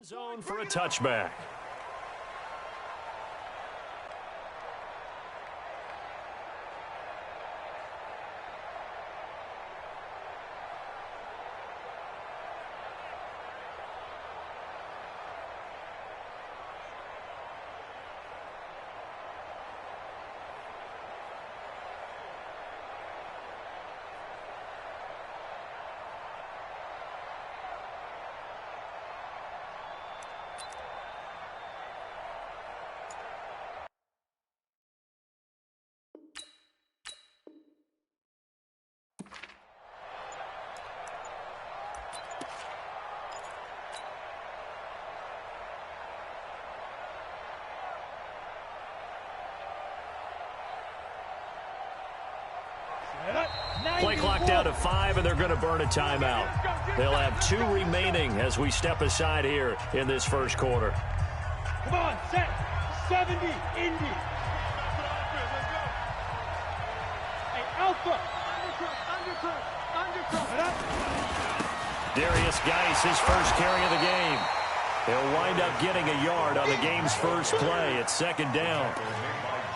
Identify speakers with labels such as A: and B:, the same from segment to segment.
A: Zone for a touchback. Play clock down to 5, and they're going to burn a timeout. They'll have 2 remaining as we step aside here in this first quarter.
B: Come on, set. 70, Indy. Hey, Alpha. Undercross.
A: Darius Geis, his first carry of the game. He'll wind up getting a yard on the game's first play. It's second down.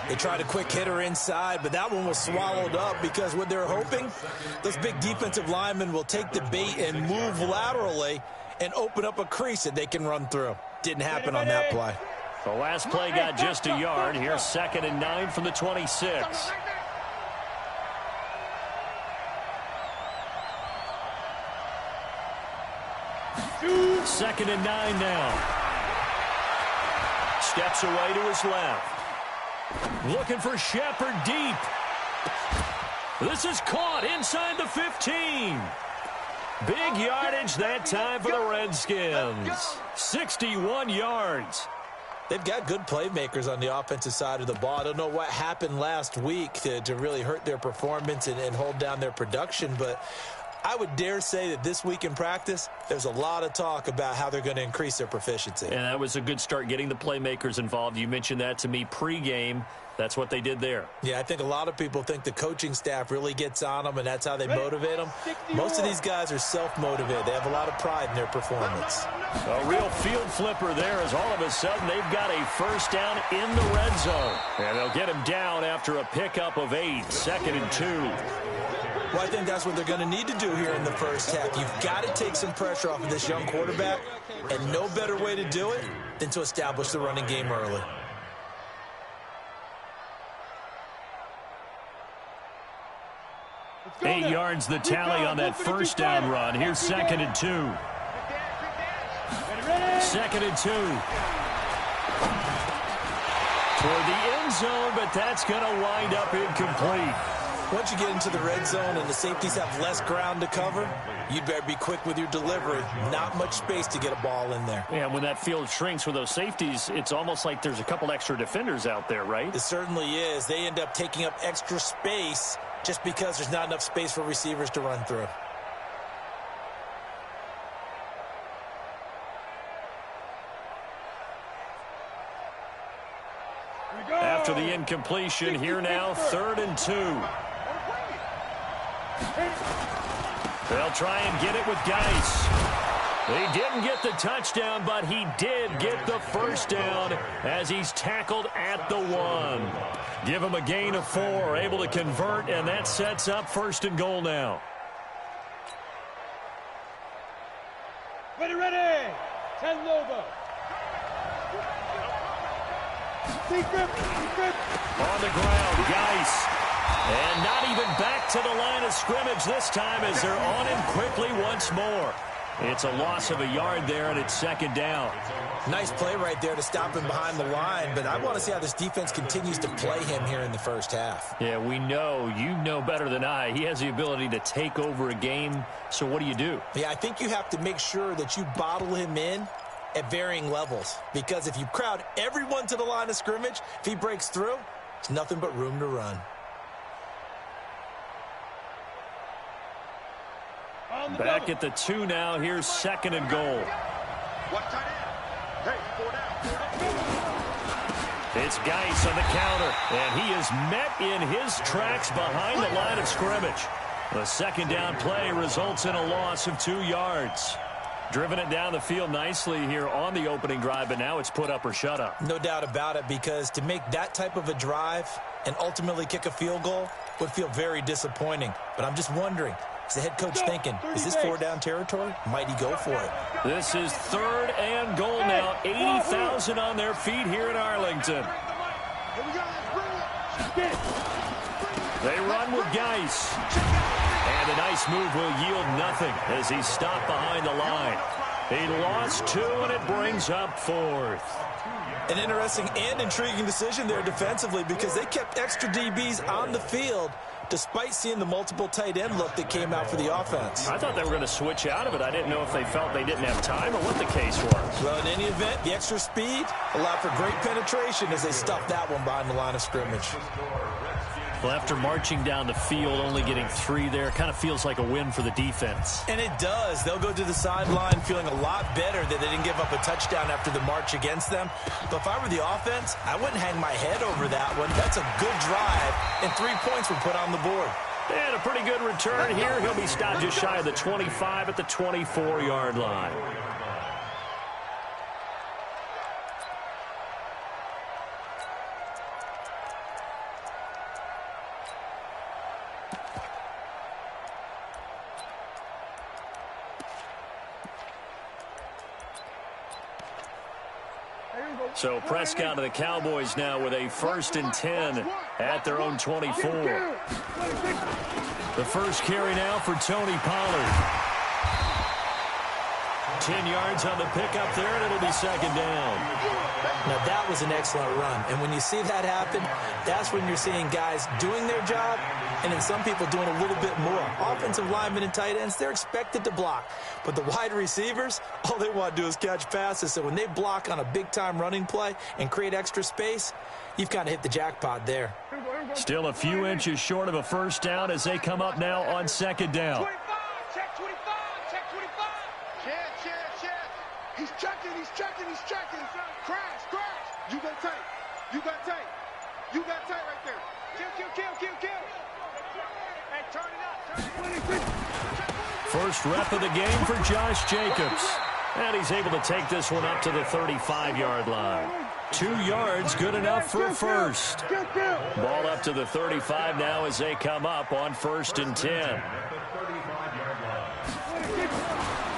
C: They tried a quick hitter inside, but that one was swallowed up because what they're hoping, those big defensive linemen will take the bait and move laterally and open up a crease that they can run through. Didn't happen on that play.
A: The last play got just a yard. Here's 2nd and 9 from the 26. Second and 9 now. Steps away to his left. Looking for Shepard deep. This is caught inside the 15. Big yardage that time for the Redskins. 61 yards.
C: They've got good playmakers on the offensive side of the ball. I don't know what happened last week to really hurt their performance and hold down their production, but I would dare say that this week in practice, there's a lot of talk about how they're going to increase their proficiency.
A: And that was a good start getting the playmakers involved. You mentioned that to me pregame. That's what they did there.
C: Yeah, I think a lot of people think the coaching staff really gets on them, and that's how they motivate them. Most of these guys are self-motivated. They have a lot of pride in their performance.
A: A real field flipper there as all of a sudden they've got a first down in the red zone. And they'll get him down after a pickup of 8, 2nd and 2.
C: Well, I think that's what they're going to need to do here in the first half. You've got to take some pressure off of this young quarterback, and no better way to do it than to establish the running game early.
A: Eight yards the tally on that first down run. Here's 2nd and 2. 2nd and 2. Toward the end zone, but that's going to wind up incomplete.
C: Once you get into the red zone and the safeties have less ground to cover, you'd better be quick with your delivery. Not much space to get a ball in there.
A: Yeah, when that field shrinks with those safeties, it's almost like there's a couple extra defenders out there, right?
C: It certainly is. They end up taking up extra space just because there's not enough space for receivers to run through.
A: After the incompletion, here now, 3rd and 2. They'll try and get it with Geis. He didn't get the touchdown, but he did get the first down as he's tackled at the 1. Give him a gain of 4, able to convert, and that sets up 1st and goal now.
B: Ready. 10 Lobo.
A: On the ground, Geis. And not even back to the line of scrimmage this time as they're on him quickly once more. It's a loss of a yard there, and it's 2nd down.
C: Nice play right there to stop him behind the line, but I want to see how this defense continues to play him here in the first half.
A: Yeah, we know. You know better than I. He has the ability to take over a game, so what do?
C: Yeah, I think you have to make sure that you bottle him in at varying levels, because if you crowd everyone to the line of scrimmage, if he breaks through, it's nothing but room to run.
A: Back at the 2 now. Here's 2nd and goal. It's Geis on the counter, and he is met in his tracks behind the line of scrimmage. The 2nd down play results in a loss of 2 yards. Driven it down the field nicely here on the opening drive, but now it's put up or shut up.
C: No doubt about it, because to make that type of a drive and ultimately kick a field goal would feel very disappointing. But I'm just wondering, is the head coach thinking, is this 4-down territory? Might he go for it?
A: This is 3rd and goal now. 80,000 on their feet here in Arlington. They run with Geis. And a nice move will yield nothing as he's stopped behind the line. He lost 2, and it brings up 4th.
C: An interesting and intriguing decision there defensively, because they kept extra DBs on the field despite seeing the multiple tight end look that came out for the offense.
A: I thought they were going to switch out of it. I didn't know if they felt they didn't have time or what the case was.
C: Well, in any event, the extra speed allowed for great penetration as they stuffed that one behind the line of scrimmage.
A: Well, after marching down the field, only getting 3 there, kind of feels like a win for the defense.
C: And it does. They'll go to the sideline feeling a lot better that they didn't give up a touchdown after the march against them. But if I were the offense, I wouldn't hang my head over that one. That's a good drive, and 3 points were put on the board.
A: And a pretty good return here. He'll be stopped just shy of the 25 at the 24-yard line. So Prescott and the Cowboys now with a 1st and 10 at their own 24. The first carry now for Tony Pollard. 10 yards on the pickup there, and it'll be 2nd down.
C: Now, that was an excellent run. And when you see that happen, that's when you're seeing guys doing their job and then some people doing a little bit more. Offensive linemen and tight ends, they're expected to block. But the wide receivers, all they want to do is catch passes. So when they block on a big-time running play and create extra space, you've kind of hit the jackpot there.
A: Still a few inches short of a 1st down as they come up now on 2nd down.
B: 25, check 25, check 25. Check. He's checking. Crash. You got tape. You got tape right there. Kill. Hey, turn it up.
A: First rep of the game for Josh Jacobs. And he's able to take this one up to the 35-yard line. 2 yards, good enough for a 1st. Ball up to the 35 now as they come up on 1st and 10.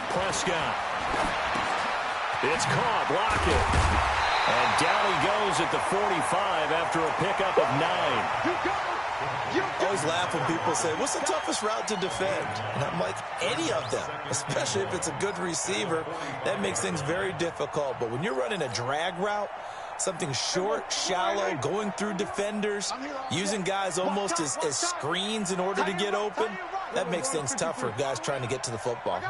A: Prescott. It's caught, Lockett. And down he goes at the 45 after a pickup of 9.
C: Always laugh when people say, what's the toughest route to defend? And I'm like, any of them, especially if it's a good receiver. That makes things very difficult. But when you're running a drag route, something short, shallow, going through defenders, using guys almost as screens in order to get open, that makes things tough for guys trying to get to the football.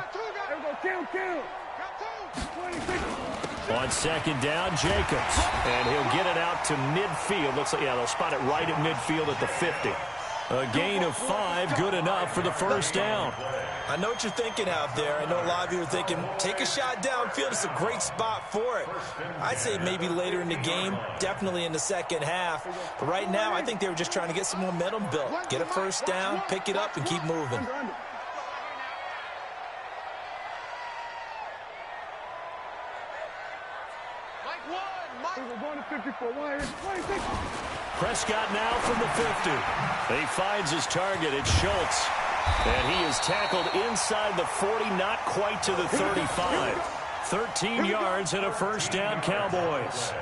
A: On 2nd down, Jacobs. And he'll get it out to midfield. Looks like, they'll spot it right at midfield at the 50. A gain of 5, good enough for the 1st down.
C: I know what you're thinking out there. I know a lot of you are thinking, take a shot downfield. It's a great spot for it. I'd say maybe later in the game, definitely in the second half. But right now, I think they were just trying to get some momentum built. Get a 1st down, pick it up, and keep moving.
A: Prescott now from the 50. He finds his target. It's Schultz. And he is tackled inside the 40, not quite to the 35. 13 yards and a 1st down, Cowboys.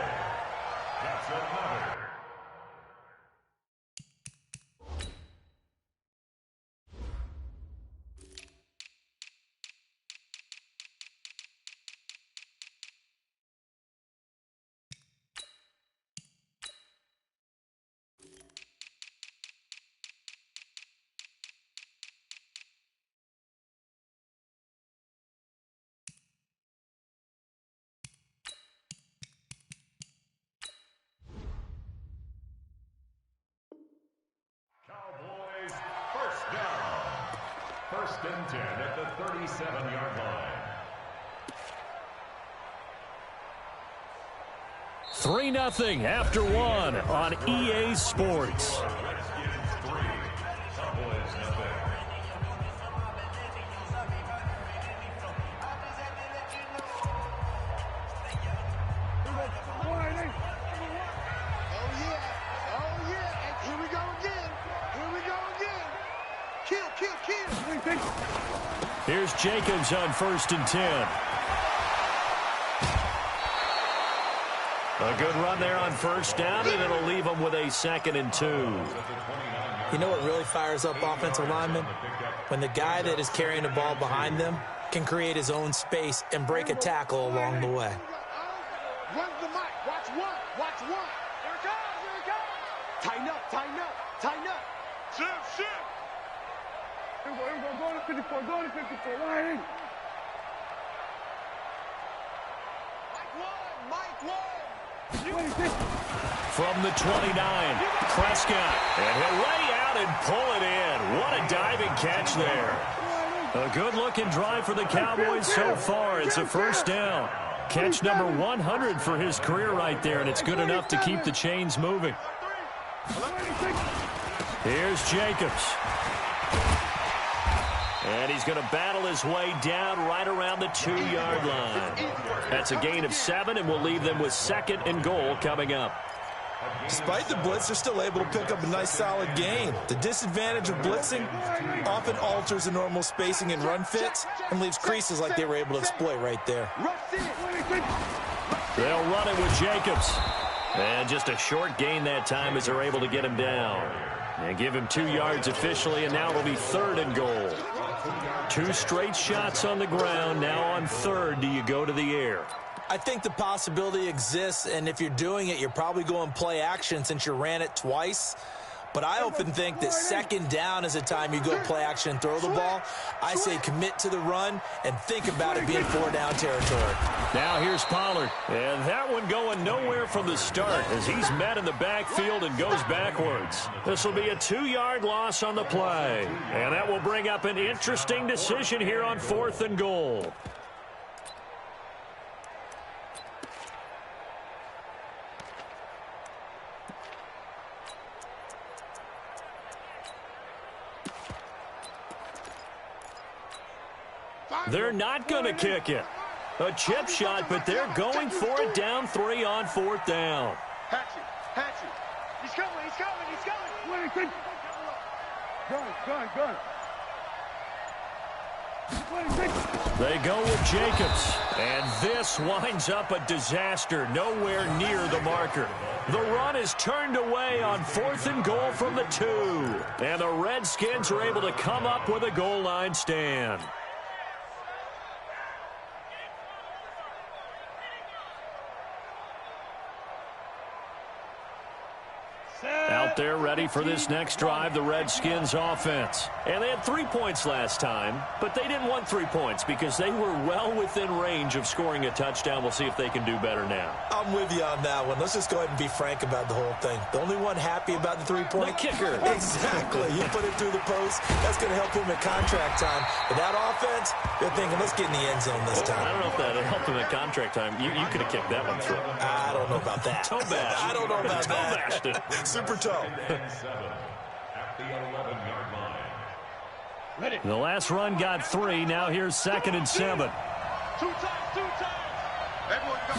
D: First and 10 at the 37-yard line.
A: 3-0 after 1 on EA Sports. Here's Jacobs on 1st and 10. A good run there on 1st down, and it'll leave them with a 2nd and 2.
C: You know what really fires up offensive linemen? When the guy that is carrying the ball behind them can create his own space and break a tackle along the way.
B: Run the mic. Watch one. Watch one. Here it comes. Here it comes. Tighten up. Tighten up. Tighten up. Shift. Shift. Here we go. Go to 54. Go to 54. Line in. Mike one.
A: From the 29, Prescott, and he'll lay out and pull it in. What a diving catch there. A good-looking drive for the Cowboys so far. It's a 1st down. Catch number 100 for his career right there, and it's good enough to keep the chains moving. Here's Jacobs. And he's going to battle his way down right around the 2-yard line. That's a gain of 7, and we'll leave them with 2nd and goal coming up.
C: Despite the blitz, they're still able to pick up a nice, solid gain. The disadvantage of blitzing often alters the normal spacing and run fits and leaves creases like they were able to exploit right there.
A: They'll run it with Jacobs. And just a short gain that time as they're able to get him down. And give him 2 yards officially, and now it'll be 3rd and goal. 2 straight shots on the ground. Now on 3rd, do you go to the air?
C: I think the possibility exists, and if you're doing it, you're probably going play action since you ran it twice. But I often think that 2nd down is the time you go play action and throw the ball. I say commit to the run and think about it being 4-down territory.
A: Now here's Pollard. And that one going nowhere from the start as he's met in the backfield and goes backwards. This will be a 2-yard loss on the play. And that will bring up an interesting decision here on 4th and goal. They're not going to kick it. A chip shot, but they're going for it down 3 on 4th down.
B: Hatchet. He's coming. Gun.
A: They go with Jacobs, and this winds up a disaster nowhere near the marker. The run is turned away on 4th and goal from the 2, and the Redskins are able to come up with a goal line stand. Out there ready for this next drive, the Redskins offense. And they had 3 points last time, but they didn't want 3 points because they were well within range of scoring a touchdown. We'll see if they can do better now.
C: I'm with you on that one. Let's just go ahead and be frank about the whole thing. The only one happy about the 3-point?
A: The kicker.
C: Exactly. You put it through the post. That's going to help him at contract time. But that offense, they're thinking, let's get in the end zone this time.
A: I don't know if that helped him at contract time. You could have kicked that one through.
C: I don't know about that.
A: Toe bash.
C: I don't know about
A: toe
C: that.
A: Bashed it.
C: Super toe.
D: At the 11-yard line.
A: The last run got 3. Now here's 2nd and 7.
B: 2 times. Everyone got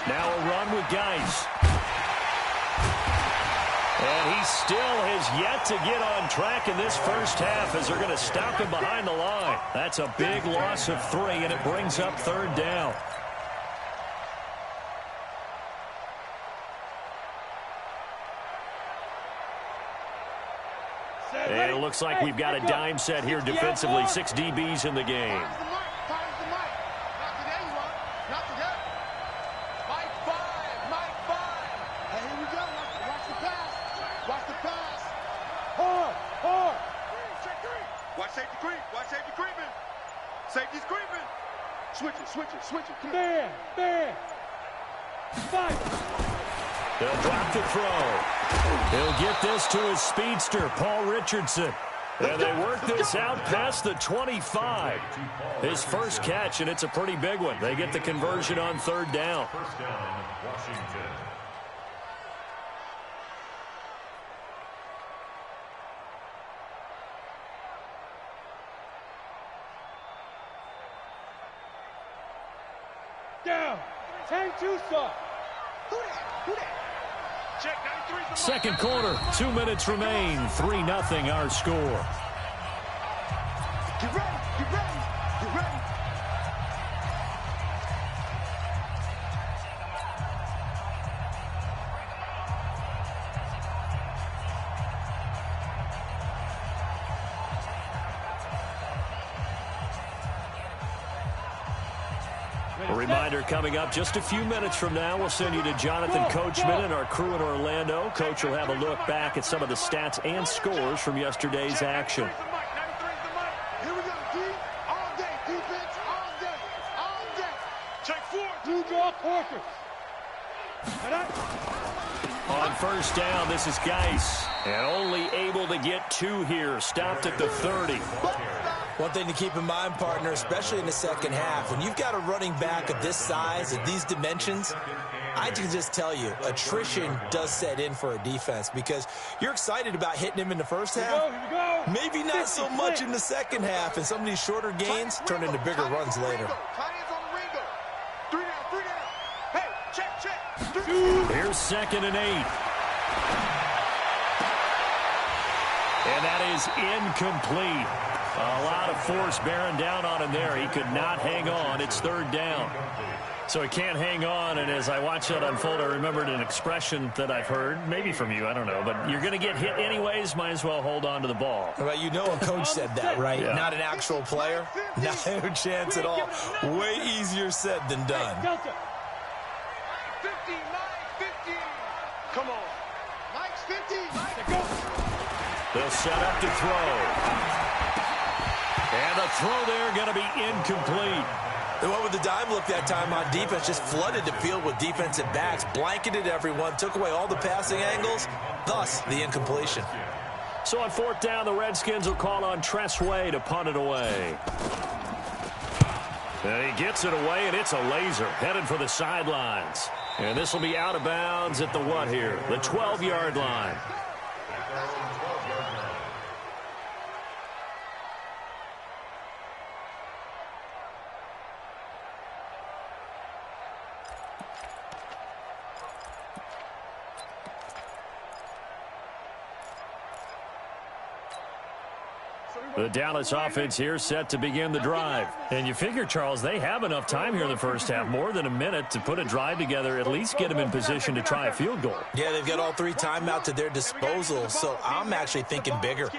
A: Now a run with Geis. And he still has yet to get on track in this first half as they're going to stop him behind the line. That's a big loss of 3, and it brings up 3rd down. And it looks like we've got a dime set here defensively. 6 DBs in the game.
B: Fires the mic. Not today, you want. Not today. Mike 5. Hey, here we go. Watch the pass. Hard. Watch safety creeping. Safety's creeping. Switch it. Man. 5.
A: They'll drop the throw. He'll get this to his speedster, Paul Richardson. And they work this out past the 25. His first catch, and it's a pretty big one. They get the conversion on 3rd down.
D: First down, Washington.
B: Down. 10-2 stop. Who that? Check 93.
A: Second quarter, 2 minutes remain. 3-0 our score.
B: Get ready. Get ready. Get ready.
A: A reminder coming up just a few minutes from now. We'll send you to Jonathan Coachman and our crew in Orlando. Coach will have a look back at some of the stats and scores from yesterday's action.
B: Here we go, D. All day, defense, all day, all day. Check 4. Blue draw quarter.
A: On first down, this is Geis. And only able to get 2 here. Stopped at the 30.
C: One thing to keep in mind, partner, especially in the second half, when you've got a running back of this size, of these dimensions, I can just tell you, attrition does set in for a defense because you're excited about hitting him in the first half. Maybe not so much in the second half, and some of these shorter gains turn into bigger runs later.
B: Hey, check.
A: Here's 2nd and 8. And that is incomplete. A lot of force bearing down on him there. He could not hang on. It's 3rd down. So he can't hang on, and as I watched that unfold, I remembered an expression that I've heard, maybe from you, I don't know, but you're going to get hit anyways, might as well hold on to the ball.
C: Well, you know a coach said that, right?
A: Yeah.
C: Not an actual player. No chance at all. Way easier said than done.
B: 50, Mike, 50. Come on. Mike's 50.
A: They'll set up to throw. And the throw there going to be incomplete.
C: They went with the dime look that time on defense, just flooded the field with defensive backs, blanketed everyone, took away all the passing angles, thus the incompletion.
A: So on 4th down, the Redskins will call on Tress Way to punt it away. And he gets it away, and it's a laser headed for the sidelines. And this will be out of bounds at the what here? The 12-yard line. The Dallas offense here set to begin the drive. And you figure, Charles, they have enough time here in the first half, more than a minute, to put a drive together, at least get them in position to try a field goal.
C: Yeah, they've got all 3 timeouts at their disposal, so I'm actually thinking bigger.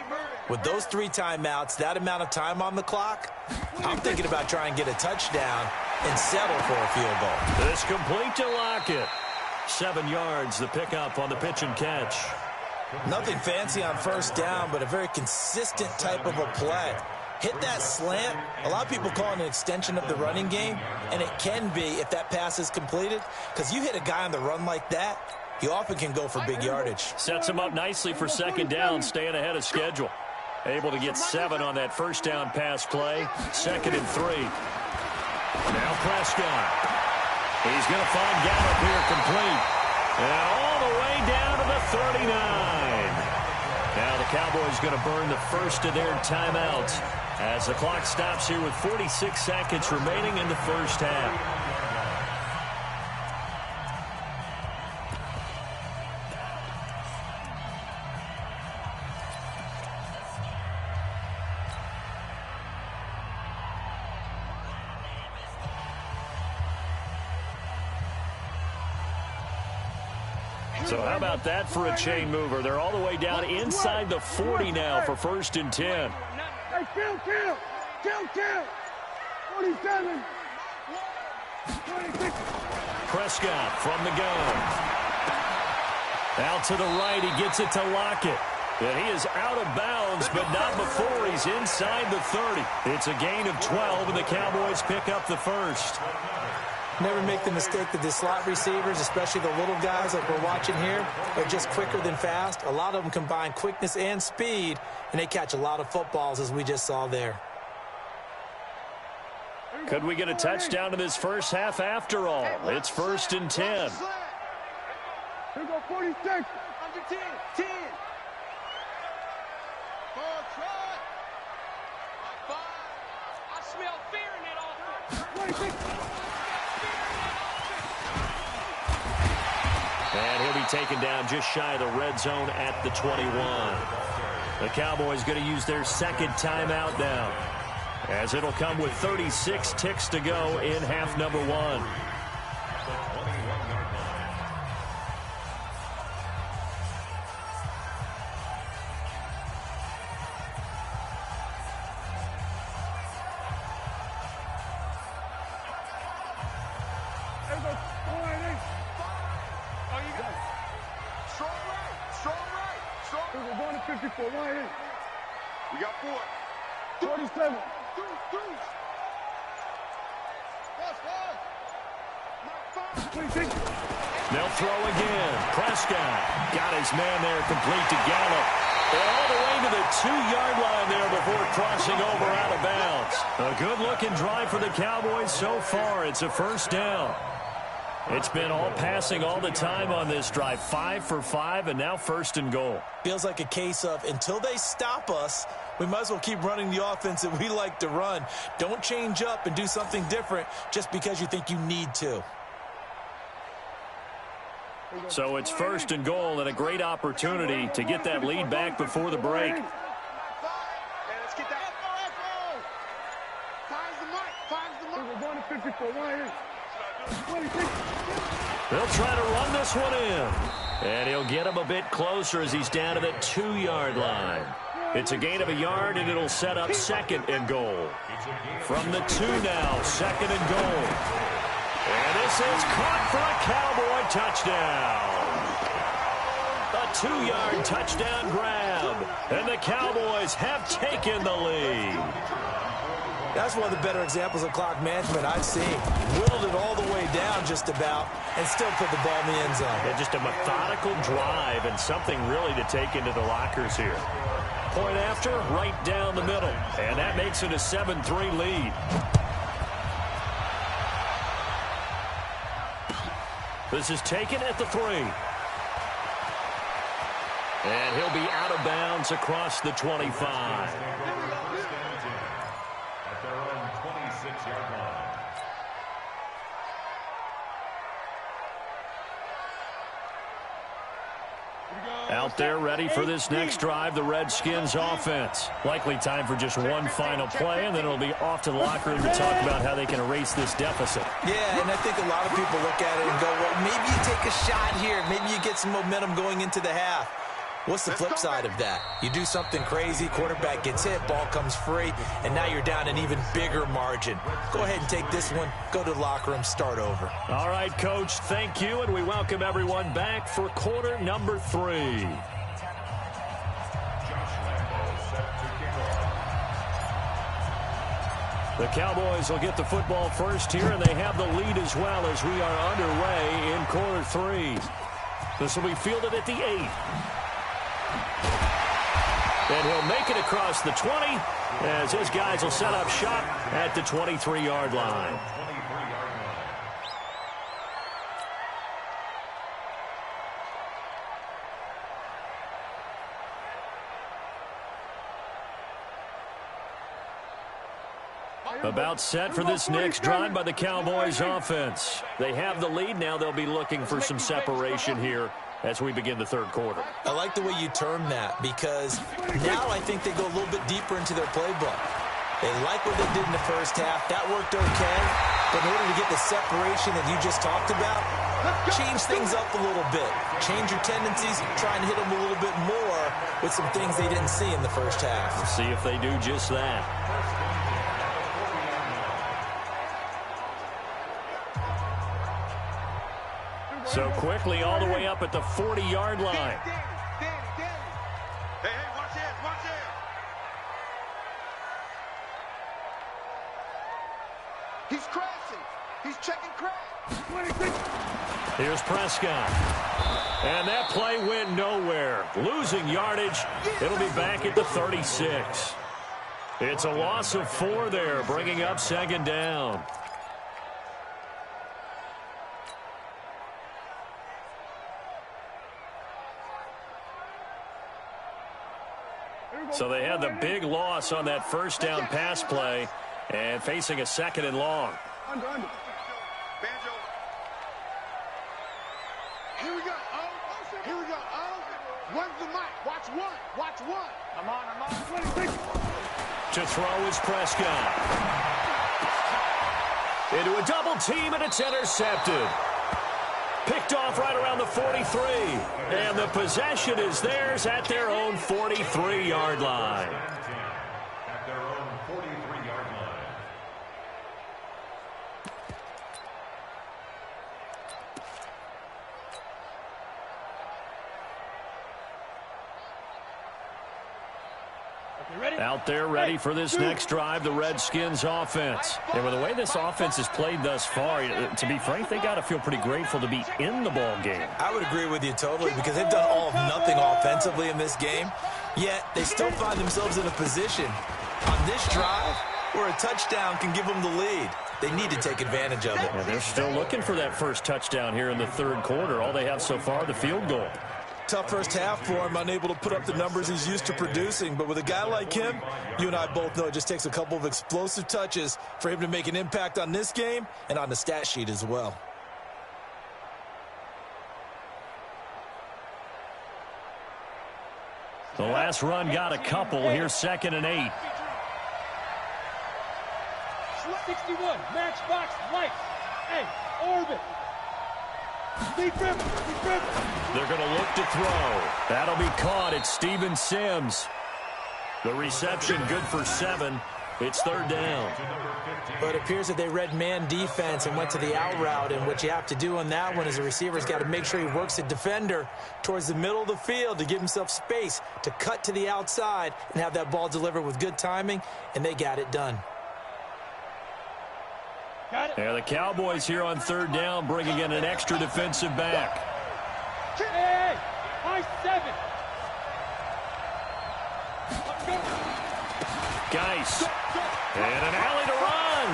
C: With those 3 timeouts, that amount of time on the clock, I'm thinking about trying to get a touchdown and settle for a field goal.
A: It's complete to Lockett. 7 yards, the pickup on the pitch and catch.
C: Nothing fancy on first down, but a very consistent type of a play. Hit that slant. A lot of people call it an extension of the running game, and it can be if that pass is completed, because you hit a guy on the run like that, he often can go for big yardage.
A: Sets him up nicely for 2nd down, staying ahead of schedule. Able to get 7 on that first down pass play. 2nd and 3. Now Prescott. He's going to find Gallup here complete. And all the way down to the 39. Now the Cowboys going to burn the first of their timeouts as the clock stops here with 46 seconds remaining in the first half. So how about that for a chain mover? They're all the way down inside the 40 now for 1st and 10.
B: Hey, kill. 47. 26.
A: Prescott from the gun. Out to the right, he gets it to Lockett. And he is out of bounds, but not before he's inside the 30. It's a gain of 12, and the Cowboys pick up the first.
C: Never make the mistake that the slot receivers, especially the little guys like we're watching here, are just quicker than fast. A lot of them combine quickness and speed, and they catch a lot of footballs, as we just saw there.
A: Could we get a touchdown in this first half after all? It's 1st and 10.
B: Here we go, 46. Under 10. 10. I smell fear in that offense. 26.
A: And he'll be taken down just shy of the red zone at the 21. The Cowboys going to use their 2nd timeout now. as it'll come with 36 ticks to go in half number one.
B: We're going to 54, right here. We got 47.
A: They'll throw again. Prescott got his man there, complete to Gallup. All the way to the 2-yard line there before crossing over out of bounds. A good-looking drive for the Cowboys so far. It's a first down. It's been all passing all the time on this drive. 5 for 5, and now first and goal.
C: Feels like a case of until they stop us, we might as well keep running the offense that we like to run. Don't change up and do something different just because you think you need to.
A: So it's first and goal and a great opportunity to get that lead back before the break.
B: Let's get that. Finds the mark. We're going to 54, right here.
A: They'll try to run this one in. And he'll get him a bit closer as he's down to the 2-yard line. It's a gain of a yard, and it'll set up second and goal. From the 2 now, second and goal. And this is caught for a Cowboy touchdown. A 2-yard touchdown grab. And the Cowboys have taken the lead.
C: That's one of the better examples of clock management I've seen. Whittled it all the way down just about and still put the ball in the end zone.
A: Yeah, just a methodical drive and something really to take into the lockers here. Point after, right down the middle. And that makes it a 7-3 lead. This is taken at the 3. And he'll be out of bounds across the 25.
D: At their own 26-yard line.
A: Out there ready for this next drive, the Redskins offense. Likely time for just one final play, and then it'll be off to the locker room to talk about how they can erase this deficit.
C: Yeah, and I think a lot of people look at it and go, well, maybe you take a shot here. Maybe you get some momentum going into the half. What's the flip side of that? You do something crazy, quarterback gets hit, ball comes free, and now you're down an even bigger margin. Go ahead and take this one, go to the locker room, start over.
A: All right, Coach, thank you, and we welcome everyone back for quarter number 3. The Cowboys will get the football first here, and they have the lead as well as we are underway in quarter 3. This will be fielded at the 8. And he'll make it across the 20 as his guys will set up shop at the 23-yard line. About set for this next drive by the Cowboys offense. They have the lead. Now they'll be looking for some separation here as we begin the third quarter.
C: I like the way you term that because now I think they go a little bit deeper into their playbook. They like what they did in the first half. That worked okay. But in order to get the separation that you just talked about, change things up a little bit. Change your tendencies, try and hit them a little bit more with some things they didn't see in the first half.
A: We'll see if they do just that. So quickly all the way up at the 40-yard line.
B: Hey, watch this, watch this. He's crashing. He's checking crash.
A: Here's Prescott. And that play went nowhere. Losing yardage. It'll be back at the 36. It's a loss of 4 there, bringing up second down. So they had the big loss on that first down pass play and facing a second and long.
B: Under. Banjo. Here we go. Oh, here we go. Oh, When's the mic? Watch one. Watch one. I'm on.
A: To throw is Prescott. Into a double team, and it's intercepted. Picked off right around the 43. And the possession is theirs at their own 43-yard line.
D: At their own 43-yard line.
A: Out there ready for this next drive, the Redskins offense. And with the way this offense has played thus far, to be frank, they got to feel pretty grateful to be in the ball game.
C: I would agree with you totally because they've done all of nothing offensively in this game, yet they still find themselves in a position on this drive where a touchdown can give them the lead. They need to take advantage of it.
A: Yeah, they're still looking for that first touchdown here in the third quarter. All they have so far, the field goal.
C: Tough first half for him, unable to put up the numbers he's used to producing. But with a guy like him, you and I both know it just takes a couple of explosive touches for him to make an impact on this game and on the stat sheet as well.
A: The last run got a couple. Here's 2nd and 8.
B: 61, matchbox, light. Hey, orbit.
A: They're going to look to throw. That'll be caught. It's Steven Sims. The reception good for 7. It's 3rd down.
C: But it appears that they read man defense and went to the out route. And what you have to do on that one is the receiver's got to make sure he works the defender towards the middle of the field to give himself space to cut to the outside and have that ball delivered with good timing. And they got it done.
A: Yeah, the Cowboys here on 3rd down bringing in an extra defensive back.
B: Hey, high 7.
A: Geis. And an alley to run.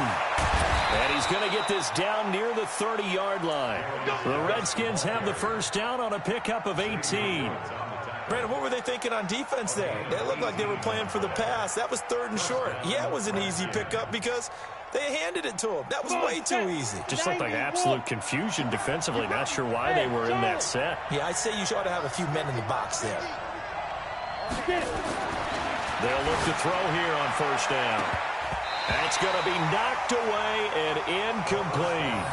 A: And he's going to get this down near the 30-yard line. The Redskins have the first down on a pickup of 18.
C: Brandon, what were they thinking on defense there? They looked like they were playing for the pass. That was 3rd and short. Yeah, it was an easy pickup because they handed it to him. That was way too easy.
A: Just looked like absolute confusion defensively. Not sure why they were in that set.
C: Yeah, I'd say you ought to have a few men in the box there.
A: They'll look to throw here on 1st down. That's going to be knocked away and incomplete.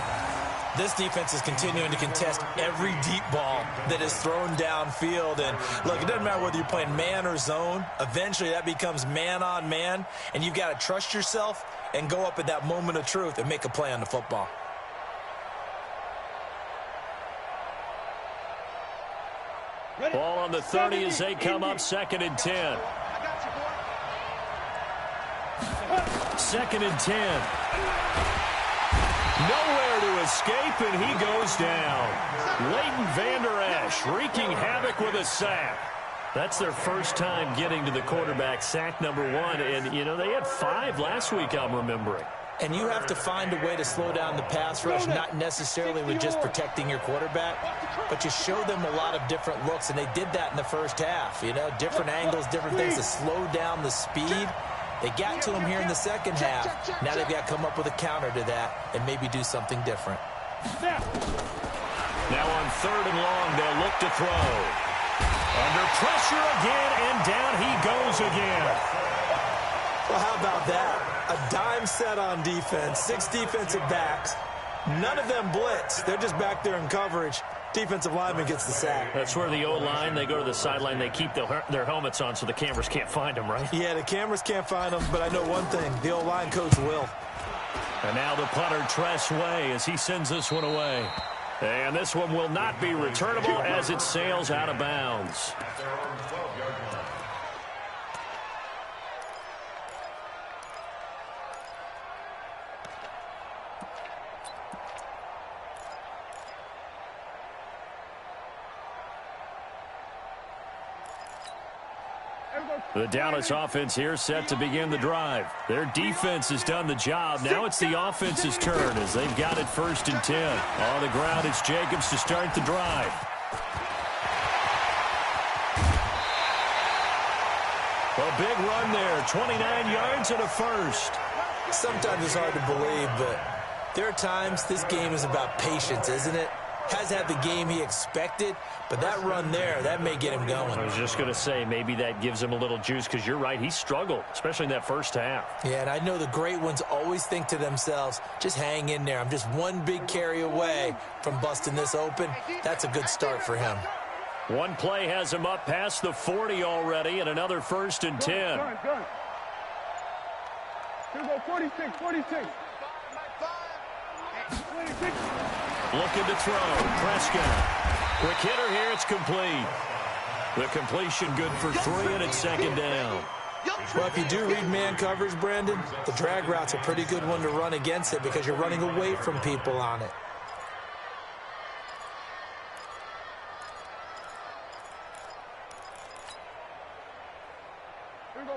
C: This defense is continuing to contest every deep ball that is thrown downfield. And, look, it doesn't matter whether you're playing man or zone. Eventually, that becomes man on man. And you've got to trust yourself and go up at that moment of truth and make a play on the football.
A: Ball on the 30 as they come up 2nd and 10. 2nd and 10. Nowhere to escape, and he goes down. Leighton Vander Esch wreaking havoc with a sack. That's their first time getting to the quarterback, sack number 1. And, you know, they had 5 last week, I'm remembering.
C: And you have to find a way to slow down the pass rush, not necessarily with just protecting your quarterback, but you show them a lot of different looks, and they did that in the first half. You know, different angles, different things to slow down the speed. They got to him here in the second half. Now they've got to come up with a counter to that and maybe do something different.
A: Now on 3rd and long, they'll look to throw. Under pressure again, and down he goes again.
C: Well, how about that? A dime set on defense, 6 defensive backs. None of them blitz. They're just back there in coverage. Defensive lineman gets the sack.
A: That's where the O-line, they go to the sideline, they keep their helmets on so the cameras can't find them, right?
C: Yeah, the cameras can't find them, but I know one thing. The O-line coach will.
A: And now the punter, Tress Way, as he sends this one away. And this one will not be returnable as it sails out of bounds. The Dallas offense here set to begin the drive. Their defense has done the job. Now it's the offense's turn as they've got it 1st and 10. On the ground, it's Jacobs to start the drive. A big run there, 29 yards and a first.
C: Sometimes it's hard to believe, but there are times this game is about patience, isn't it? has had the game he expected, but that run there, that may get him going.
A: I was just going to say, maybe that gives him a little juice, because you're right, he struggled, especially in that first half.
C: Yeah, and I know the great ones always think to themselves, just hang in there. I'm just one big carry away from busting this open. That's a good start for him.
A: One play has him up past the 40 already, and another 1st and 10.
B: Good. Here we go, 46, 46.
A: Looking to throw. Prescott. Quick hitter here. It's complete. The completion good for 3, and it's 2nd down.
C: Well, if you do read man coverage, Brandon, the drag route's a pretty good one to run against it because you're running away from people on it.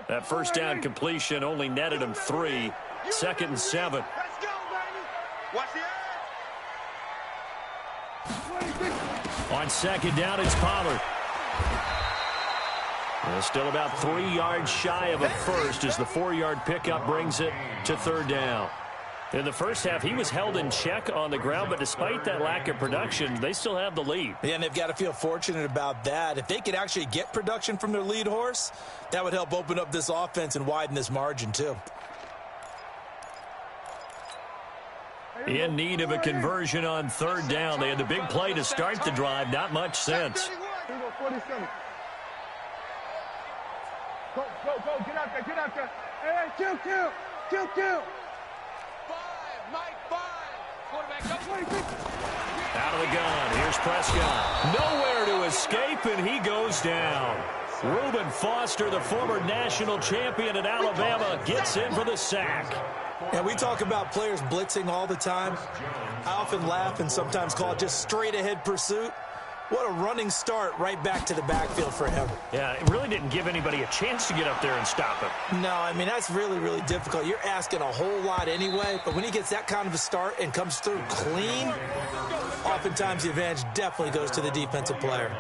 A: That 1st down completion only netted him 3. 2nd and 7.
B: Let's go, baby. Watch the
A: On 2nd down, it's Pollard. Still about 3 yards shy of a first as the 4-yard pickup brings it to 3rd down. In the first half, he was held in check on the ground, but despite that lack of production, they still have the lead.
C: Yeah, and they've got to feel fortunate about that. If they could actually get production from their lead horse, that would help open up this offense and widen this margin too.
A: In need of a conversion on 3rd down. They had the big play to start the drive. Not much since.
B: Here we go, 47. Go, get out there. Hey, kill. 5, Mike, 5. Quarterback, go. 26.
A: Out of the gun. Here's Prescott. Nowhere to escape, and he goes down. Reuben Foster, the former national champion at Alabama, gets in for the sack.
C: And we talk about players blitzing all the time. I often laugh and sometimes call it just straight-ahead pursuit. What a running start right back to the backfield for him.
A: Yeah, it really didn't give anybody a chance to get up there and stop him.
C: No, I mean, that's really, really difficult. You're asking a whole lot anyway, but when he gets that kind of a start and comes through clean, oftentimes the advantage definitely goes to the defensive player.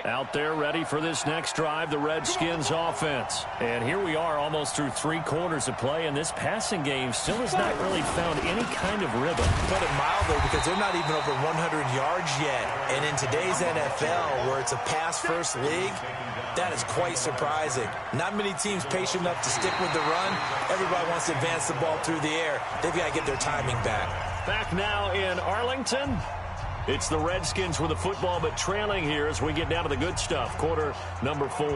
A: Out there ready for this next drive, the Redskins offense. And here we are almost through 3 quarters of play, and this passing game still has not really found any kind of rhythm.
C: Put it mildly, because they're not even over 100 yards yet. And in today's NFL, where it's a pass-first league, that is quite surprising. Not many teams patient enough to stick with the run. Everybody wants to advance the ball through the air. They've got to get their timing back.
A: Back now in Arlington. It's the Redskins with the football, but trailing here as we get down to the good stuff. Quarter number 4.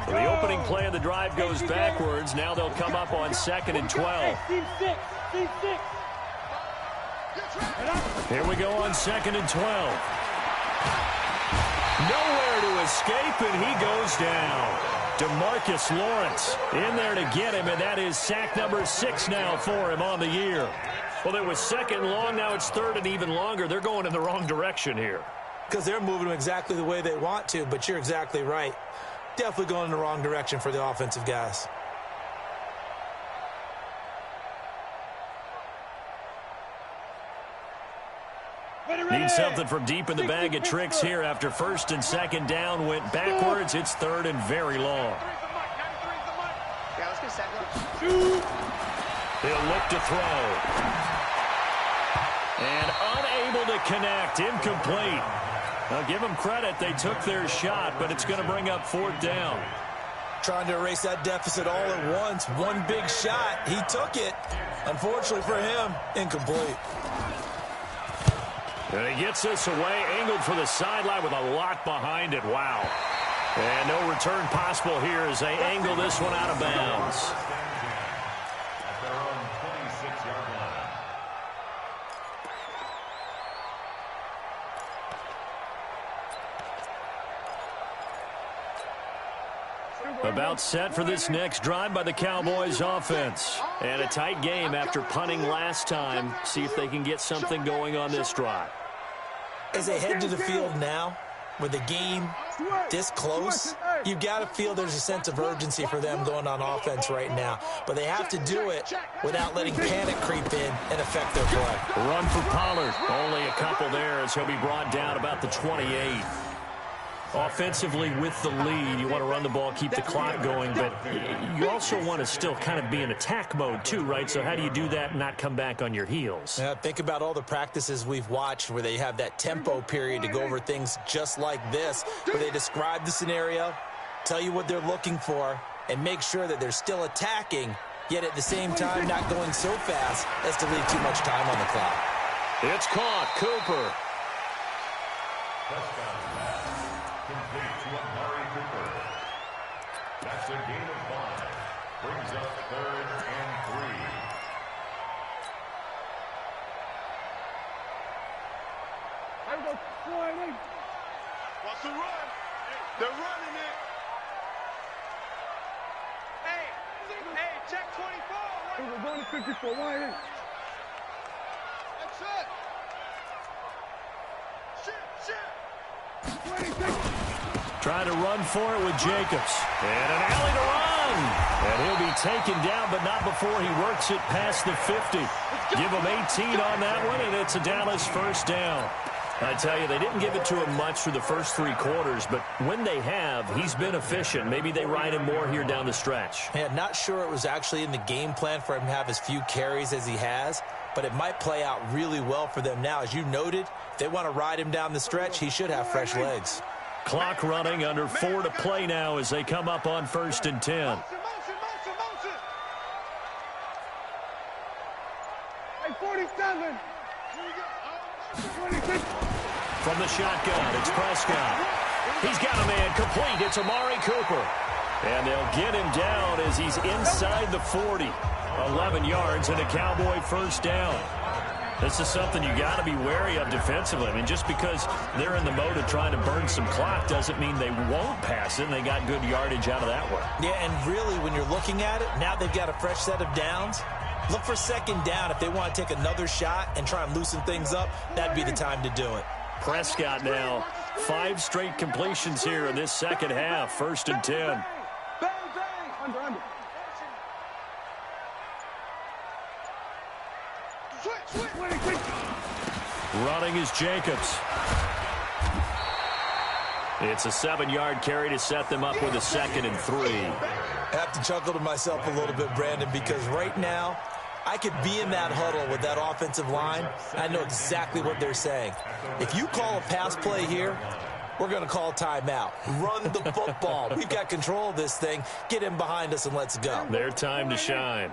A: So the opening play of the drive goes backwards. Now they'll come up on 2nd and 12. Here we go on 2nd and 12. Nowhere to escape, and he goes down. DeMarcus Lawrence in there to get him, and that is sack number 6 now for him on the year. Well, it was 2nd and long. Now it's 3rd and even longer. They're going in the wrong direction here.
C: Because they're moving them exactly the way they want to, but you're exactly right. Definitely going in the wrong direction for the offensive guys.
A: Need something from deep in the bag of tricks here after 1st and 2nd down went backwards. It's 3rd and very long.
B: Yeah, let's get 2nd.
A: He'll look to throw. And unable to connect. Incomplete. Now, give them credit. They took their shot, but it's going to bring up 4th down.
C: Trying to erase that deficit all at once. One big shot. He took it. Unfortunately for him, incomplete.
A: And he gets this away, angled for the sideline with a lot behind it. Wow. And no return possible here as they angle this one out of bounds. About set for this next drive by the Cowboys offense. And a tight game after punting last time. See if they can get something going on this drive.
C: As they head to the field now, with the game this close, you've got to feel there's a sense of urgency for them going on offense right now. But they have to do it without letting panic creep in and affect their play.
A: Run for Pollard. Only a couple there as he'll be brought down about the 28. Offensively with the lead, you want to run the ball, keep the clock going, but you also want to still kind of be in attack mode too, right? So how do you do that and not come back on your heels?
C: Yeah, think about all the practices we've watched where they have that tempo period to go over things just like this, where they describe the scenario, tell you what they're looking for, and make sure that they're still attacking, yet at the same time not going so fast as to leave too much time on the clock.
A: It's caught. Cooper.
D: Touchdown pass. Complete to Amari Cooper. That's a gain of 5. Brings up 3rd and 3.
B: I go flying. Watch the run. They're running it. Hey, check 24. We're going to 54. Why? That's it.
A: Trying to run for it with Jacobs. And an alley to run. And he'll be taken down, but not before he works it past the 50. Give him 18 on that one, and it's a Dallas first down. I tell you, they didn't give it to him much through the first 3 quarters, but when they have, he's been efficient. Maybe they ride him more here down the stretch.
C: Yeah, not sure it was actually in the game plan for him to have as few carries as he has, but it might play out really well for them now. As you noted, if they want to ride him down the stretch, he should have fresh legs.
A: Clock running, under 4 to play now as they come up on 1st and 10.
B: Motion. Hey, 47. 26.
A: From the shotgun, it's Prescott. He's got a man complete. It's Amari Cooper. And they'll get him down as he's inside the 40. 11 yards and a Cowboy first down. This is something you got to be wary of defensively. I mean, just because they're in the mode of trying to burn some clock doesn't mean they won't pass it, and they got good yardage out of that one.
C: Yeah, and really, when you're looking at it, now they've got a fresh set of downs. Look for 2nd down. If they want to take another shot and try and loosen things up, that'd be the time to do it.
A: Prescott now, 5 straight completions here in this second half. 1st and 10.
B: Under.
A: Running is Jacobs. It's a 7-yard carry to set them up with a 2nd and 3.
C: I have to chuckle to myself a little bit, Brandon, because right now I could be in that huddle with that offensive line. I know exactly what they're saying. If you call a pass play here, we're going to call timeout. Run the football. We've got control of this thing. Get in behind us and let's go.
A: Their time to shine.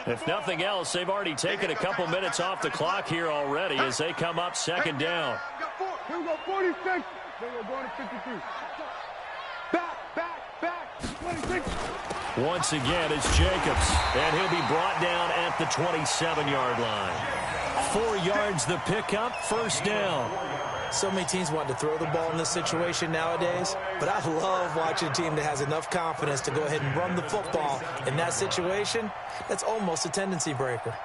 A: If nothing else, they've already taken a couple minutes off the clock here already as they come up 2nd down.
B: Here we go, 46. Then we're going to 52. Back. 26.
A: Once again, it's Jacobs, and he'll be brought down at the 27-yard line. 4 yards the pickup, first down.
C: So many teams want to throw the ball in this situation nowadays, but I love watching a team that has enough confidence to go ahead and run the football in that situation. That's almost a tendency breaker.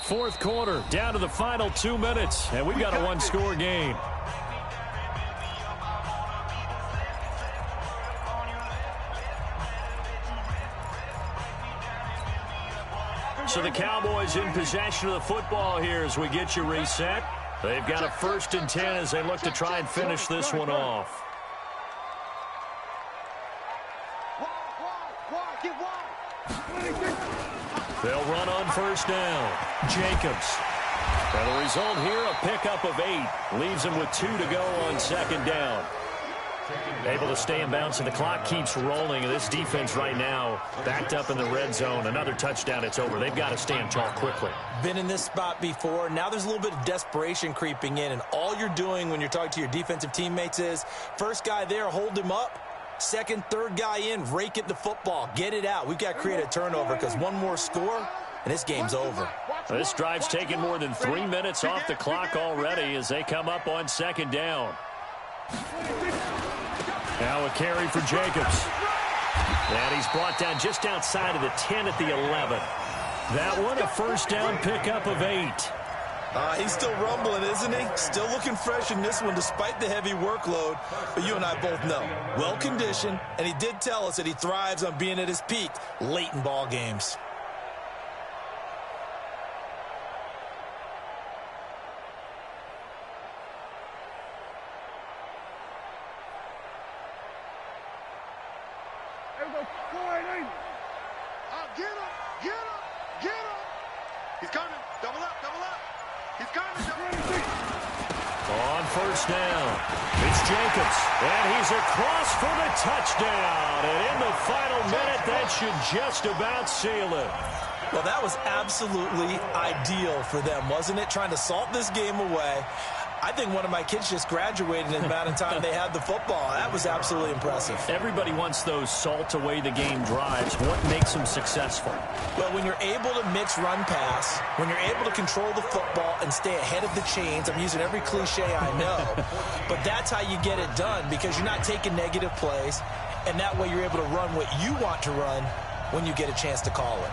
A: Fourth quarter, down to the final 2 minutes, and we've got a 1-score game. So the Cowboys in possession of the football here as we get you reset. They've got a 1st and 10 as they look to try and finish this one off. They'll run on 1st down. Jacobs. And the result here, a pickup of 8. Leaves them with 2 to go on 2nd down. Able to stay in bounds, and the clock keeps rolling. And this defense right now backed up in the red zone. Another touchdown, it's over. They've got to stand tall quickly.
C: Been in this spot before. Now there's a little bit of desperation creeping in, and all you're doing when you're talking to your defensive teammates is, first guy there, hold him up. Second, third guy in, rake it the football. Get it out. We've got to create a turnover because one more score, and this game's over.
A: This drive's taken more than 3 minutes off the clock already as they come up on 2nd down. Now a carry for Jacobs. And he's brought down just outside of the 10 at the 11. That one, a 1st down pickup of 8.
C: He's still rumbling, isn't he? Still looking fresh in this one despite the heavy workload. But you and I both know, well-conditioned, and he did tell us that he thrives on being at his peak late in ball games.
B: get him, get him, get him. He's coming. Double up, double up. He's coming.
A: On first down, it's Jacobs, and he's across for the touchdown. And in the final minute, that should just about seal it.
C: Well, that was absolutely ideal for them, wasn't it? Trying to salt this game away. I think one of my kids just graduated in the amount of time they had the football. That was absolutely impressive.
A: Everybody wants those salt-away-the-game drives. What makes them successful?
C: Well, when you're able to mix run-pass, when you're able to control the football and stay ahead of the chains, I'm using every cliche I know, but that's how you get it done because you're not taking negative plays, and that way you're able to run what you want to run when you get a chance to call it.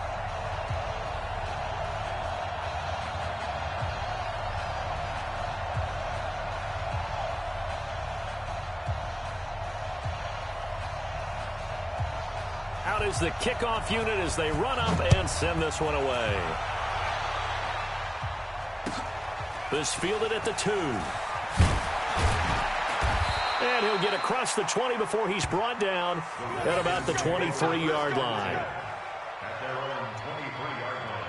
A: Out is the kickoff unit as they run up and send this one away. This fielded at the 2. And he'll get across the 20 before he's brought down at about the 23-yard line.
D: At their own 23-yard line.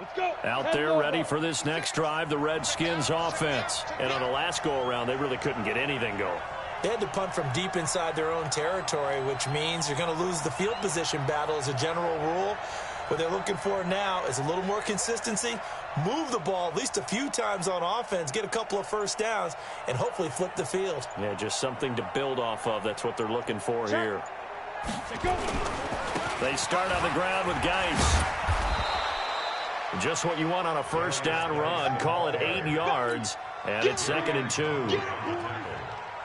B: Let's go.
A: Out there ready for this next drive, the Redskins offense. And on the last go-around, they really couldn't get anything going.
C: They had to punt from deep inside their own territory, which means you're going to lose the field position battle as a general rule. What they're looking for now is a little more consistency, move the ball at least a few times on offense, get a couple of first downs, and hopefully flip the field.
A: Yeah, just something to build off of. That's what they're looking for here. They start on the ground with Geis. Just what you want on a first down run. Call it 8 yards, and it's 2nd and 2.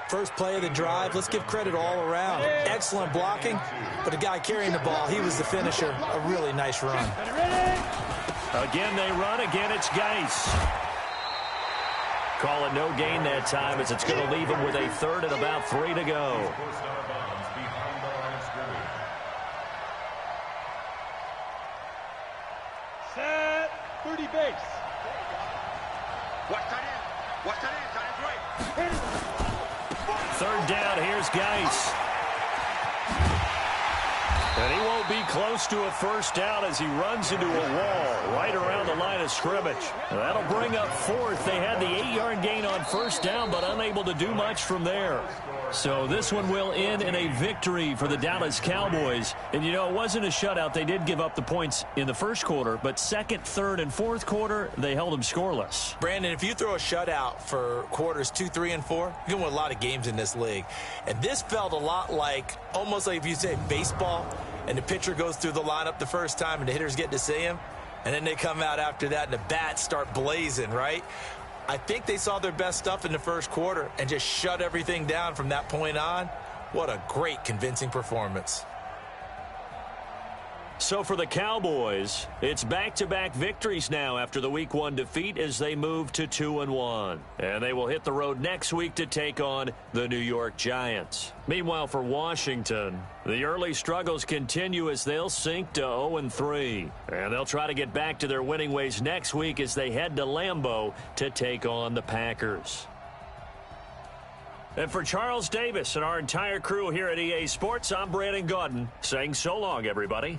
C: First play of the drive, let's give credit all around. Excellent blocking, but the guy carrying the ball, he was the finisher. A really nice run.
A: Again, they run. Again, it's Geis. Call it no gain that time as it's going to leave him with a 3rd and about 3 to go.
D: First out of bounds behind the line of scrimmage.
B: Set. 30 base. Watch tight end. Watch tight end. Tight end's right.
A: 3rd down. Here's Geis. And he won't be close to a first down as he runs into a wall right around the line of scrimmage. That'll bring up 4th. They had the 8-yard gain on first down, but unable to do much from there. So this one will end in a victory for the Dallas Cowboys. And, you know, it wasn't a shutout. They did give up the points in the first quarter, but 2nd, 3rd, and 4th quarter, they held them scoreless.
C: Brandon, if you throw a shutout for quarters 2, 3, and 4, you can win a lot of games in this league. And this felt a lot like, almost like if you say baseball, and the pitcher goes through the lineup the first time and the hitters get to see him, and then they come out after that and the bats start blazing, right? I think they saw their best stuff in the first quarter and just shut everything down from that point on. What a great, convincing performance.
A: So for the Cowboys, it's back-to-back victories now after the Week 1 defeat as they move to 2-1. And they will hit the road next week to take on the New York Giants. Meanwhile, for Washington, the early struggles continue as they'll sink to 0-3. And they'll try to get back to their winning ways next week as they head to Lambeau to take on the Packers. And for Charles Davis and our entire crew here at EA Sports, I'm Brandon Gaudin saying so long, everybody.